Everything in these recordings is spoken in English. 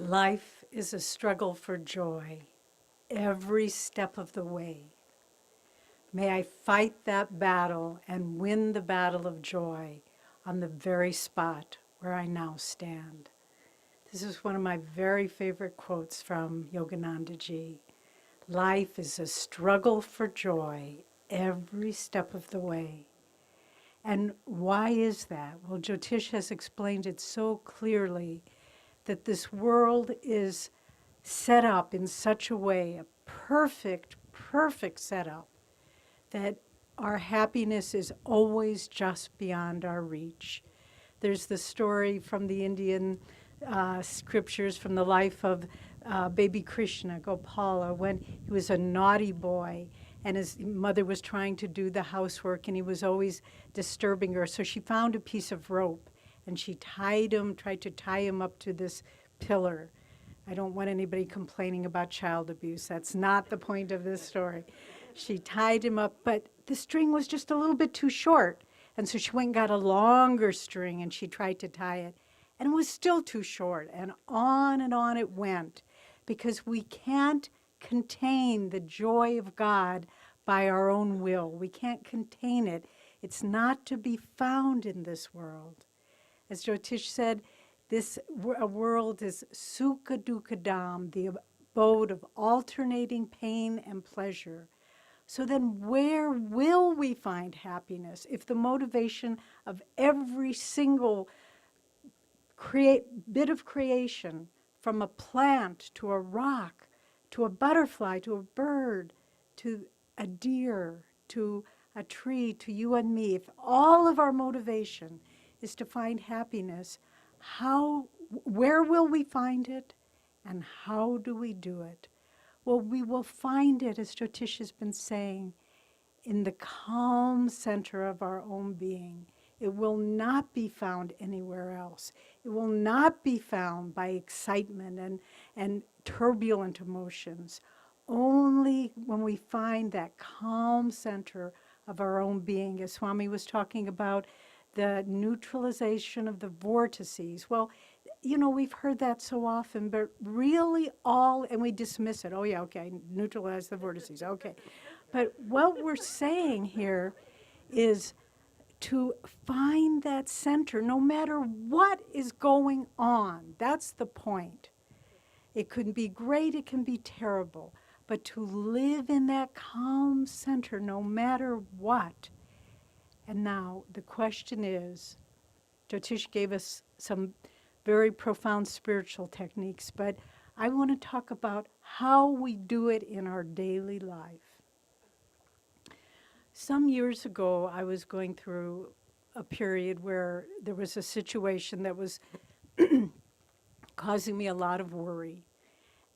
Life is a struggle for joy every step of the way. May I fight that battle and win the battle of joy on the very spot where I now stand. This is one of my very favorite quotes from Yoganandaji. Life is a struggle for joy every step of the way. And why is that? Well, Jyotish has explained it so clearly that this world is set up in such a way, a perfect setup, that our happiness is always just beyond our reach. There's the story from the Indian scriptures from the life of baby Krishna, Gopala, when he was a naughty boy and his mother was trying to do the housework and he was always disturbing her. So she found a piece of rope and she tried to tie him up to this pillar. I don't want anybody complaining about child abuse. That's not the point of this story. She tied him up, but the string was just a little bit too short. And so she went and got a longer string and she tried to tie it. And it was still too short. And on it went. Because we can't contain the joy of God by our own will. We can't contain it. It's not to be found in this world. As Jyotish said, this world is sukha dukkha dham, the abode of alternating pain and pleasure. So then where will we find happiness if the motivation of every single bit of creation, from a plant to a rock, to a butterfly, to a bird, to a deer, to a tree, to you and me, if all of our motivation is to find happiness, where will we find it and how do we do it? Well, we will find it, as Jyotish has been saying, in the calm center of our own being. It will not be found anywhere else. It will not be found by excitement and turbulent emotions. Only when we find that calm center of our own being, as Swami was talking about, the neutralization of the vortices. Well, you know, we've heard that so often, but really and we dismiss it. Oh yeah, okay, neutralize the vortices, okay. But what we're saying here is to find that center no matter what is going on. That's the point. It can be great, it can be terrible, but to live in that calm center no matter what. And now the question is, Jyotish gave us some very profound spiritual techniques, but I want to talk about how we do it in our daily life. Some years ago, I was going through a period where there was a situation that was causing me a lot of worry.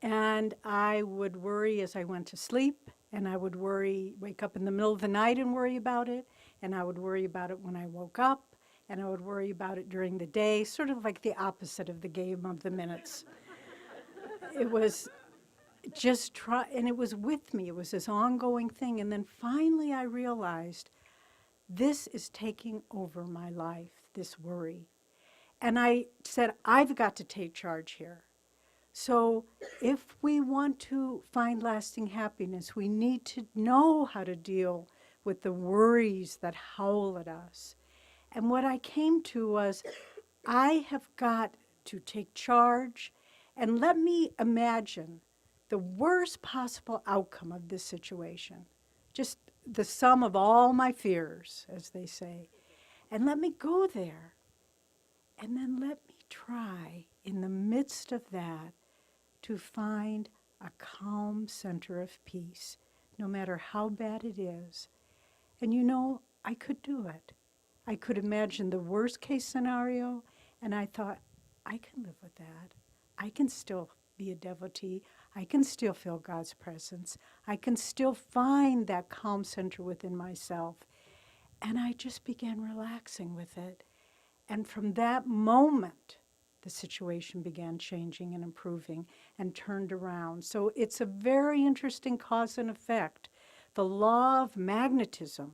And I would worry as I went to sleep, and I would wake up in the middle of the night and worry about it, and I would worry about it when I woke up, and I would worry about it during the day, sort of like the opposite of the game of the minutes. It was and it was with me. It was this ongoing thing. And then finally I realized this is taking over my life, this worry. And I said, I've got to take charge here. So if we want to find lasting happiness, we need to know how to deal with the worries that howl at us. And what I came to was, I have got to take charge and let me imagine the worst possible outcome of this situation. Just the sum of all my fears, as they say. And let me go there. And then let me try, in the midst of that, to find a calm center of peace, no matter how bad it is. And you know, I could do it. I could imagine the worst case scenario, and I thought, I can live with that. I can still be a devotee. I can still feel God's presence. I can still find that calm center within myself. And I just began relaxing with it. And from that moment, the situation began changing and improving and turned around. So it's a very interesting cause and effect. The law of magnetism.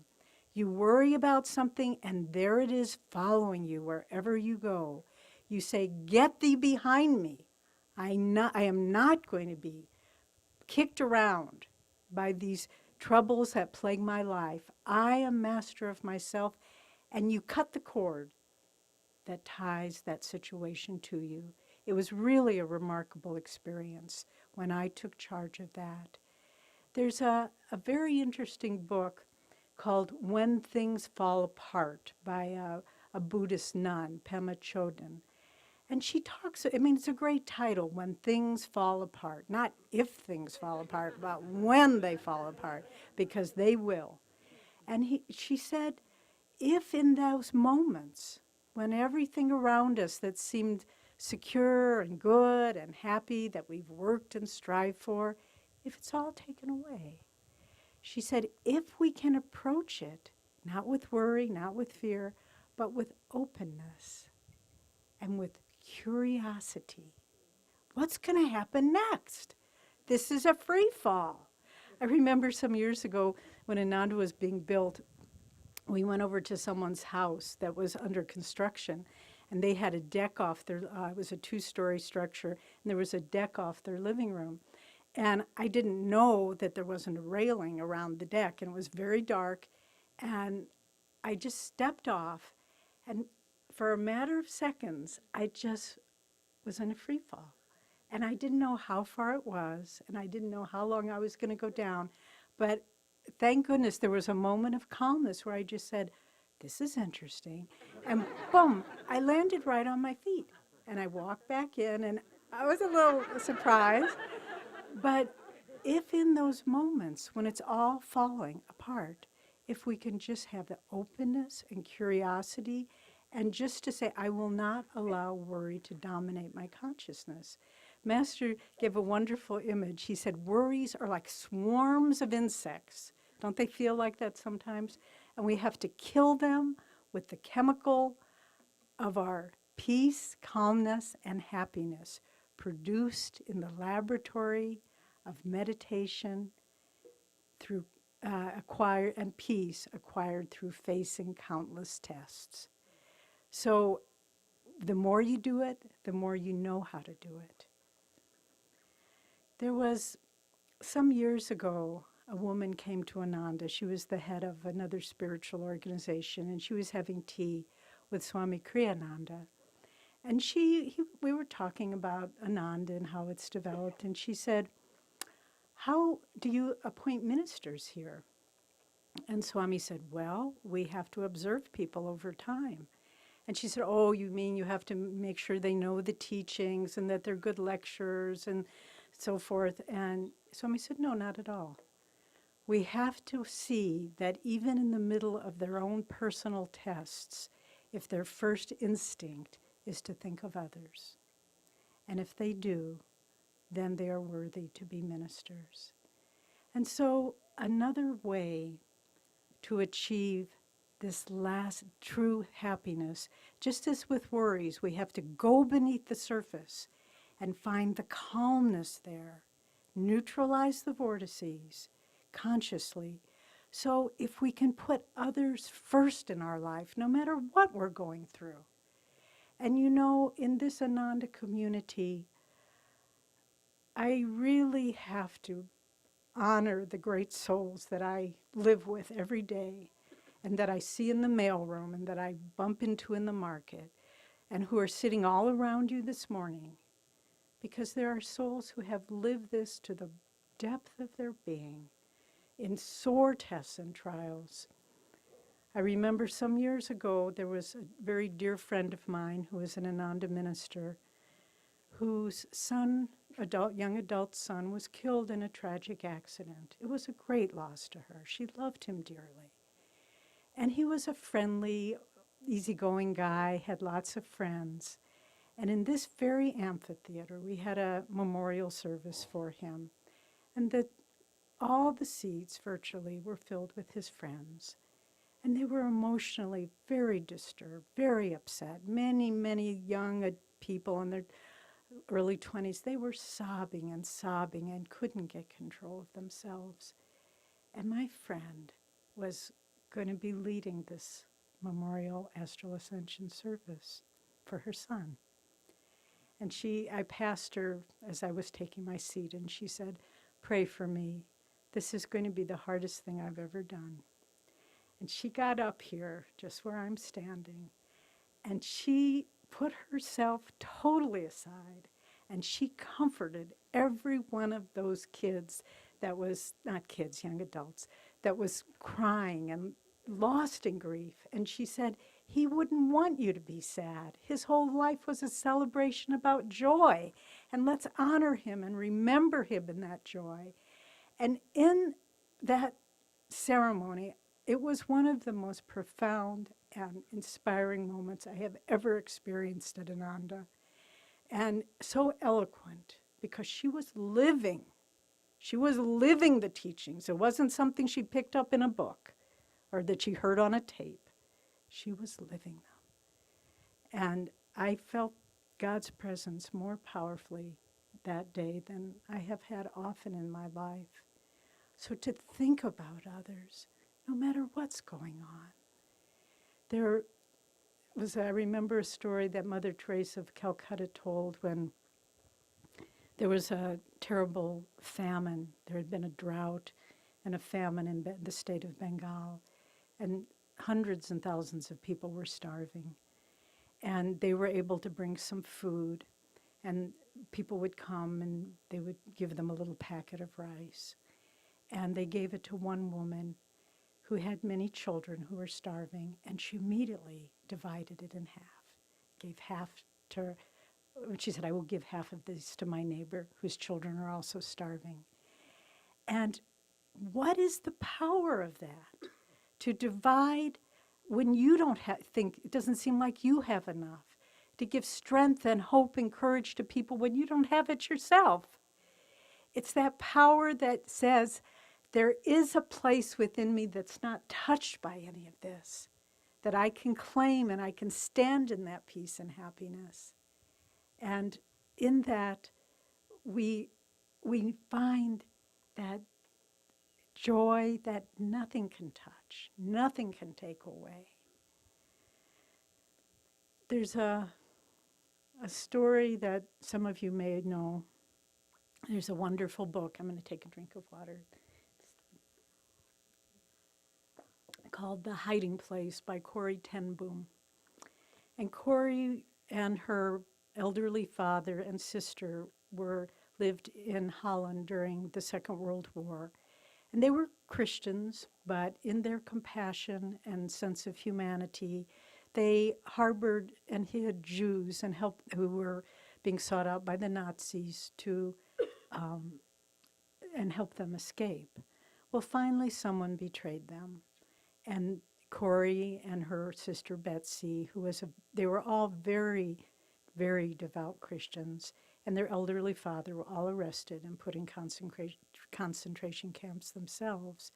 You worry about something and there it is following you wherever you go. You say, get thee behind me. I am not going to be kicked around by these troubles that plague my life. I am master of myself, and you cut the cord that ties that situation to you. It was really a remarkable experience when I took charge of that. There's a very interesting book called When Things Fall Apart by a Buddhist nun, Pema Chodron. And she talks, I mean, it's a great title, When Things Fall Apart. Not if things fall apart, but when they fall apart, because they will. And she said, if in those moments when everything around us that seemed secure and good and happy that we've worked and strived for, if it's all taken away, she said, if we can approach it, not with worry, not with fear, but with openness and with curiosity, what's going to happen next? This is a free fall. I remember some years ago when Ananda was being built, we went over to someone's house that was under construction, and they had a deck off their, it was a 2-story structure, and there was a deck off their living room. And I didn't know that there wasn't a railing around the deck, and it was very dark, and I just stepped off, and for a matter of seconds, I just was in a free fall. And I didn't know how far it was, and I didn't know how long I was going to go down, but thank goodness there was a moment of calmness where I just said, this is interesting. And boom, I landed right on my feet. And I walked back in, and I was a little surprised. But if in those moments when it's all falling apart, if we can just have the openness and curiosity, and just to say, I will not allow worry to dominate my consciousness. Master gave a wonderful image. He said, worries are like swarms of insects. Don't they feel like that sometimes? And we have to kill them with the chemical of our peace, calmness, and happiness produced in the laboratory of meditation through and peace acquired through facing countless tests. So the more you do it, the more you know how to do it. There was, some years ago, a woman came to Ananda. She was the head of another spiritual organization, and she was having tea with Swami Kriyananda. And we were talking about Ananda and how it's developed, and she said, how do you appoint ministers here? And Swami said, well, we have to observe people over time. And she said, oh, you mean you have to make sure they know the teachings and that they're good lecturers and so forth. And Swami said, no, not at all. We have to see that even in the middle of their own personal tests, if their first instinct is to think of others, and if they do, then they are worthy to be ministers. And so another way to achieve this last true happiness, just as with worries, we have to go beneath the surface and find the calmness there, neutralize the vortices consciously. So if we can put others first in our life, no matter what we're going through. And you know, in this Ananda community, I really have to honor the great souls that I live with every day and that I see in the mailroom and that I bump into in the market and who are sitting all around you this morning, because there are souls who have lived this to the depth of their being in sore tests and trials. I remember some years ago there was a very dear friend of mine who was an Ananda minister whose son, young adult son, was killed in a tragic accident. It was a great loss to her. She loved him dearly. And he was a friendly, easygoing guy, had lots of friends. And in this very amphitheater, we had a memorial service for him. And all the seats virtually were filled with his friends. And they were emotionally very disturbed, very upset. Many, many young people in their early 20s, they were sobbing and couldn't get control of themselves. And my friend was going to be leading this memorial astral ascension service for her son. And I passed her as I was taking my seat, and she said, "Pray for me. This is going to be the hardest thing I've ever done." And she got up here, just where I'm standing, and she put herself totally aside, and she comforted every one of those kids that was, not kids, young adults, that was crying and lost in grief. And she said, he wouldn't want you to be sad. His whole life was a celebration about joy. And let's honor him and remember him in that joy. And in that ceremony, it was one of the most profound and inspiring moments I have ever experienced at Ananda. And so eloquent, because she was living. She was living the teachings. It wasn't something she picked up in a book or that she heard on a tape. She was living them. And I felt God's presence more powerfully that day than I have had often in my life. So to think about others, no matter what's going on. I remember a story that Mother Teresa of Calcutta told when there was a terrible famine. There had been a drought and a famine in the state of Bengal, and hundreds and thousands of people were starving. And they were able to bring some food, and people would come and they would give them a little packet of rice. And they gave it to one woman who had many children who were starving, and she immediately divided it in half, gave half to her. She said, "I will give half of this to my neighbor whose children are also starving." And what is the power of that? To divide when you don't think, it doesn't seem like you have enough. To give strength and hope and courage to people when you don't have it yourself. It's that power that says, there is a place within me that's not touched by any of this, that I can claim and I can stand in that peace and happiness. And in that, we find that joy that nothing can touch, nothing can take away. There's a story that some of you may know. There's a wonderful book. I'm going to take a drink of water. Called The Hiding Place by Corrie ten Boom. And Corrie and her elderly father and sister lived in Holland during the Second World War. And they were Christians, but in their compassion and sense of humanity, they harbored and hid Jews and who were being sought out by the Nazis to and help them escape. Well, finally, someone betrayed them. And Corrie and her sister Betsy, they were all very, very devout Christians, and their elderly father were all arrested and put in concentration camps themselves.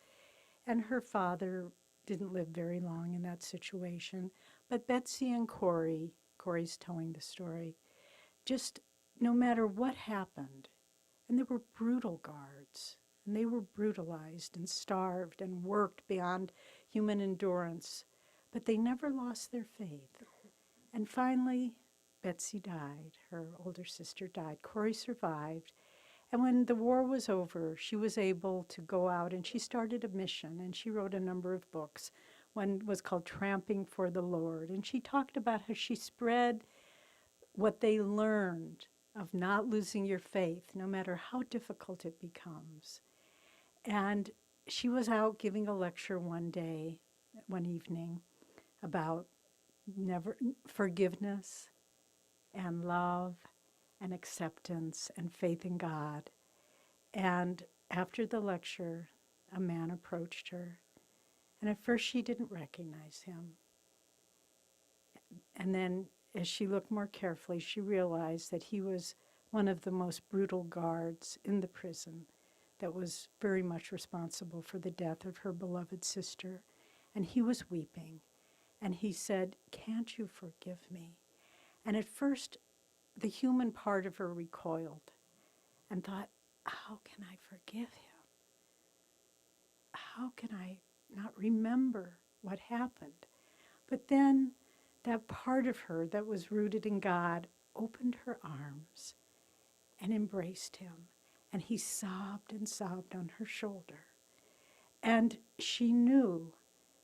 And her father didn't live very long in that situation. But Betsy and Corrie's telling the story, just no matter what happened, and there were brutal guards, and they were brutalized and starved and worked beyond human endurance, but they never lost their faith. And finally, Betsy died. Her older sister died. Corrie survived. And when the war was over, she was able to go out, and she started a mission, and she wrote a number of books. One was called Tramping for the Lord, and she talked about how she spread what they learned of not losing your faith, no matter how difficult it becomes. And she was out giving a lecture one evening, about forgiveness and love and acceptance and faith in God. And after the lecture, a man approached her. And at first she didn't recognize him. And then as she looked more carefully, she realized that he was one of the most brutal guards in the prison that was very much responsible for the death of her beloved sister. And he was weeping. And he said, "Can't you forgive me?" And at first, the human part of her recoiled and thought, how can I forgive him? How can I not remember what happened? But then that part of her that was rooted in God opened her arms and embraced him. And he sobbed and sobbed on her shoulder. And she knew,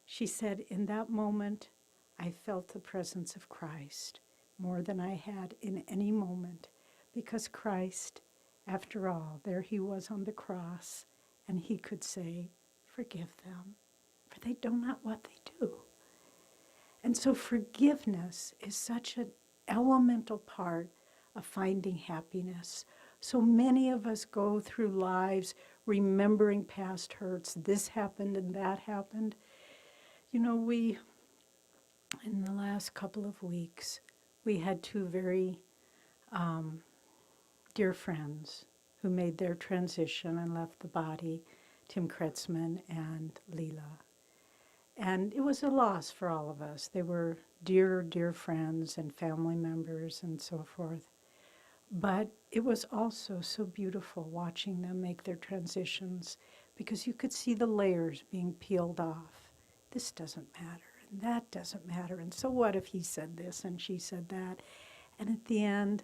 she said, in that moment, I felt the presence of Christ more than I had in any moment, because Christ, after all, there he was on the cross, and he could say, forgive them, for they do not what they do. And so forgiveness is such an elemental part of finding happiness. So many of us go through lives remembering past hurts. This happened and that happened. You know, in the last couple of weeks, we had two very dear friends who made their transition and left the body, Tim Kretzmann and Leela. And it was a loss for all of us. They were dear, dear friends and family members and so forth. But it was also so beautiful watching them make their transitions, because you could see the layers being peeled off. This doesn't matter, and that doesn't matter, and so what if he said this and she said that? And at the end,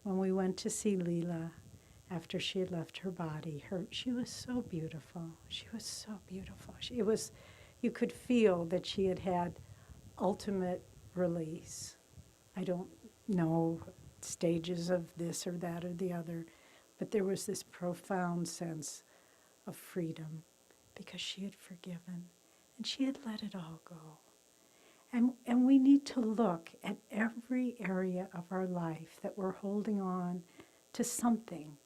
when we went to see Leela, after she had left her body, she was so beautiful. She was so beautiful. You could feel that she had had ultimate release. I don't know stages of this or that or the other, but there was this profound sense of freedom because she had forgiven and she had let it all go. And we need to look at every area of our life that we're holding on to something.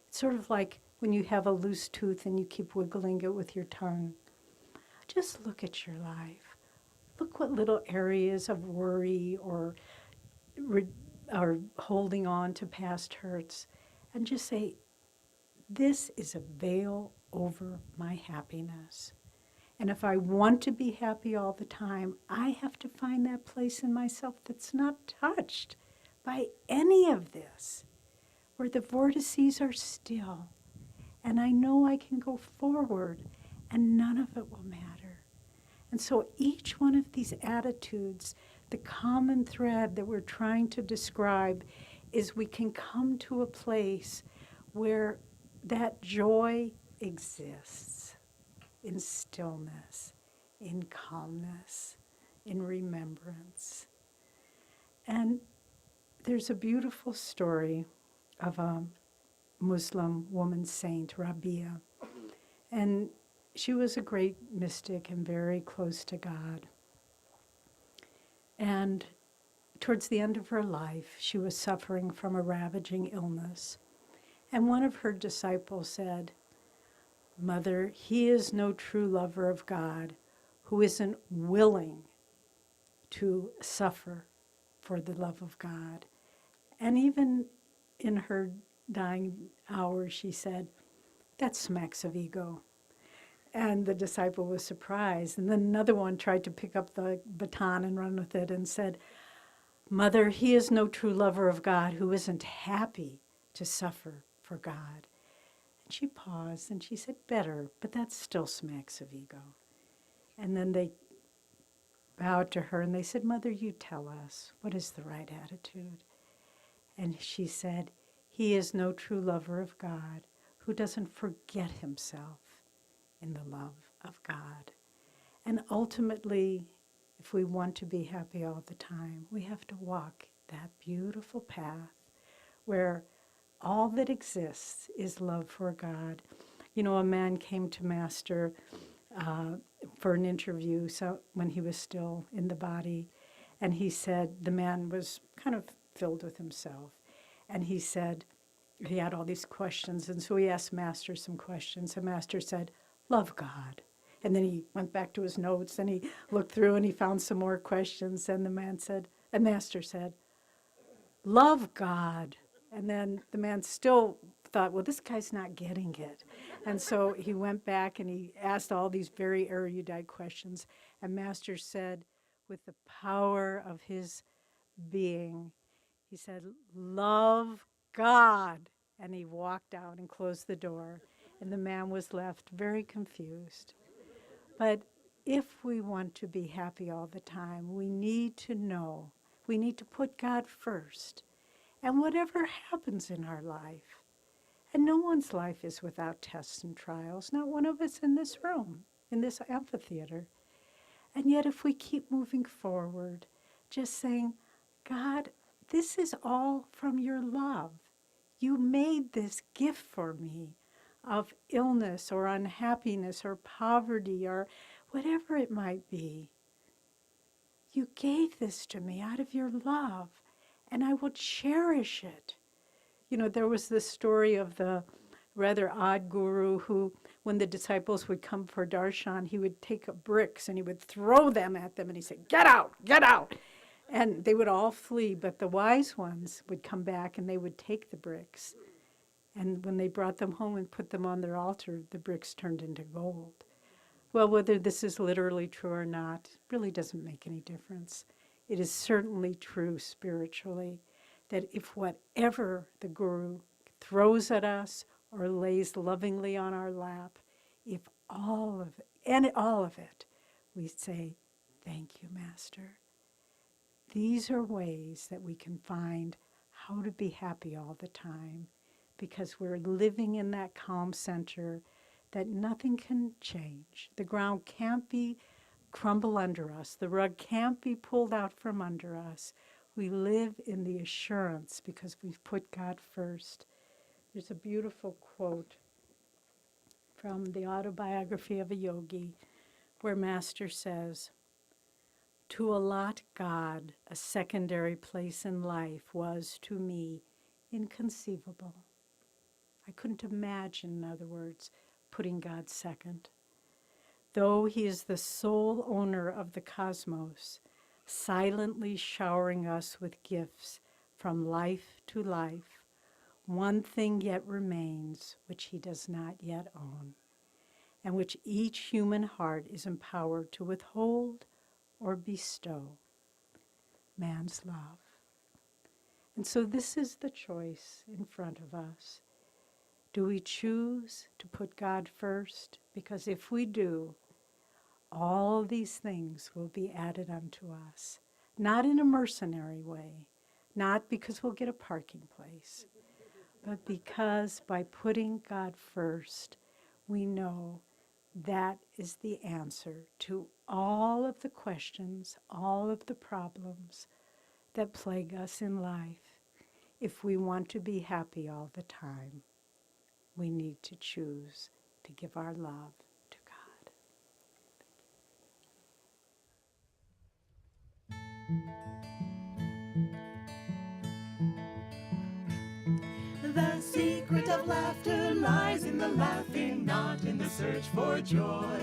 It's sort of like when you have a loose tooth and you keep wiggling it with your tongue. Just look at your life. Look what little areas of worry or holding on to past hurts, and just say, this is a veil over my happiness. And if I want to be happy all the time, I have to find that place in myself that's not touched by any of this, where the vortices are still, and I know I can go forward, and none of it will matter. And so each one of these attitudes, the common thread that we're trying to describe is we can come to a place where that joy exists in stillness, in calmness, in remembrance. And there's a beautiful story of a Muslim woman saint, Rabia. And she was a great mystic and very close to God. And towards the end of her life, she was suffering from a ravaging illness. And one of her disciples said, Mother, he is no true lover of God who isn't willing to suffer for the love of God. And even in her dying hour, she said, that smacks of ego. And the disciple was surprised. And then another one tried to pick up the baton and run with it and said, Mother, he is no true lover of God who isn't happy to suffer for God. And she paused and she said, better, but that still smacks of ego. And then they bowed to her and they said, Mother, you tell us, what is the right attitude? And she said, he is no true lover of God who doesn't forget himself in the love of God. And ultimately, if we want to be happy all the time, we have to walk that beautiful path where all that exists is love for God. You know, a man came to Master for an interview when he was still in the body, and he said, the man was kind of filled with himself, and he said, he had all these questions, and so he asked Master some questions, and Master said, love God. And then he went back to his notes and he looked through and he found some more questions, and Master said, love God. And then the man still thought, well, this guy's not getting it. And so he went back and he asked all these very erudite questions, and Master said, with the power of his being, he said, love God. And he walked out and closed the door, and the man was left very confused. But if we want to be happy all the time, we need to know, we need to put God first. And whatever happens in our life, and no one's life is without tests and trials, not one of us in this room, in this amphitheater. And yet if we keep moving forward, just saying, God, this is all from your love. You made this gift for me of illness or unhappiness or poverty or whatever it might be. You gave this to me out of your love, and I will cherish it. You know, there was this story of the rather odd guru who, when the disciples would come for darshan, he would take bricks and he would throw them at them and he said, "Get out, get out." And they would all flee, but the wise ones would come back and they would take the bricks. And when they brought them home and put them on their altar, the bricks turned into gold. Well, whether this is literally true or not really doesn't make any difference. It is certainly true spiritually that if whatever the guru throws at us or lays lovingly on our lap, if all of it, and all of it, we say, "Thank you, Master." These are ways that we can find how to be happy all the time, because we're living in that calm center that nothing can change. The ground can't be crumble under us. The rug can't be pulled out from under us. We live in the assurance because we've put God first. There's a beautiful quote from the autobiography of a yogi where Master says, "To allot God a secondary place in life was, to me, inconceivable." I couldn't imagine, in other words, putting God second. Though he is the sole owner of the cosmos, silently showering us with gifts from life to life, one thing yet remains which he does not yet own, and which each human heart is empowered to withhold or bestow: man's love. And so this is the choice in front of us. Do we choose to put God first? Because if we do, all these things will be added unto us, not in a mercenary way, not because we'll get a parking place, but because by putting God first, we know that is the answer to all of the questions, all of the problems that plague us in life. If we want to be happy all the time, we need to choose to give our love to God. The secret of laughter lies in the laughing, not in the search for joy.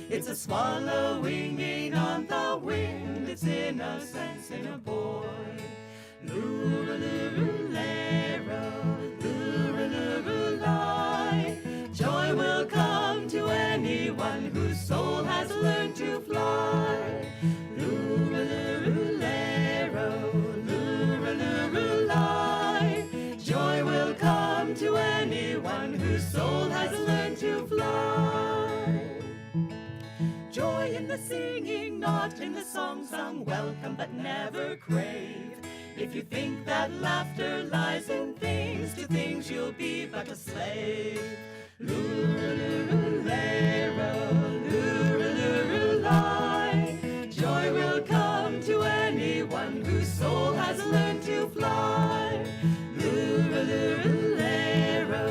It's a swallowing in on the wind, it's innocence in a boy. Loo-ra-loo-roo-lay-ro, loo-ra-loo-roo-lie. Joy will come to anyone whose soul has learned to fly. Loo-ra-loo-roo-lay-ro, loo-ra-loo-roo-lie. Joy will come to anyone whose soul has learned to fly. Joy in the singing, not in the song sung. Welcome but never crave. If you think that laughter lies in things, to things you'll be but a slave. Loo-ra-loo-roo-lay-ro, loo-ra-loo-roo-lie. Joy will come to anyone whose soul has learned to fly. Loo-ra-loo-roo-lay-ro,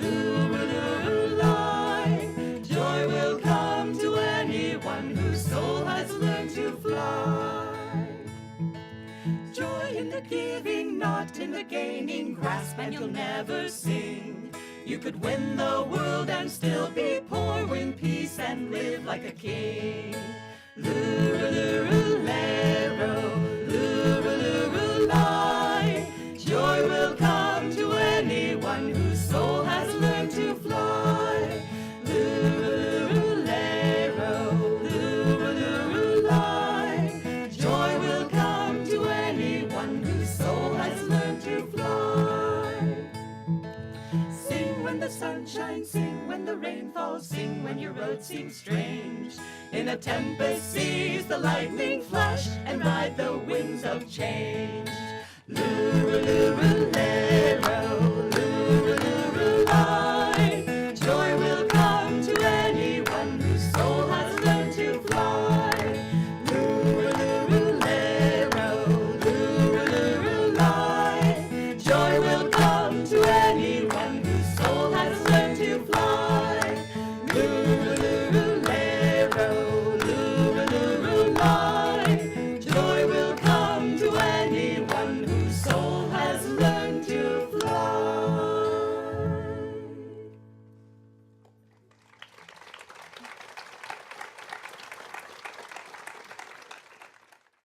loo-ra-loo-roo-lie. Joy will come to anyone whose soul has learned to fly. Joy in the giving, not in the gaining. Grasp and you'll never sing. You could win the world and still be poor. Win peace and live like a king. Loo-ra-loo-roo-lay-ro, loo-ra-loo-roo-lie. Joy will come to anyone whose soul has learned to fly. Loo-ra-loo-roo-lay-ro, loo-ra-loo-roo-lie. Joy will come to anyone whose soul has learned to fly. Sing when the sun shines, sing when the rain falls, sing when your road seems strange. In a tempest seize the lightning flash and ride the winds of change.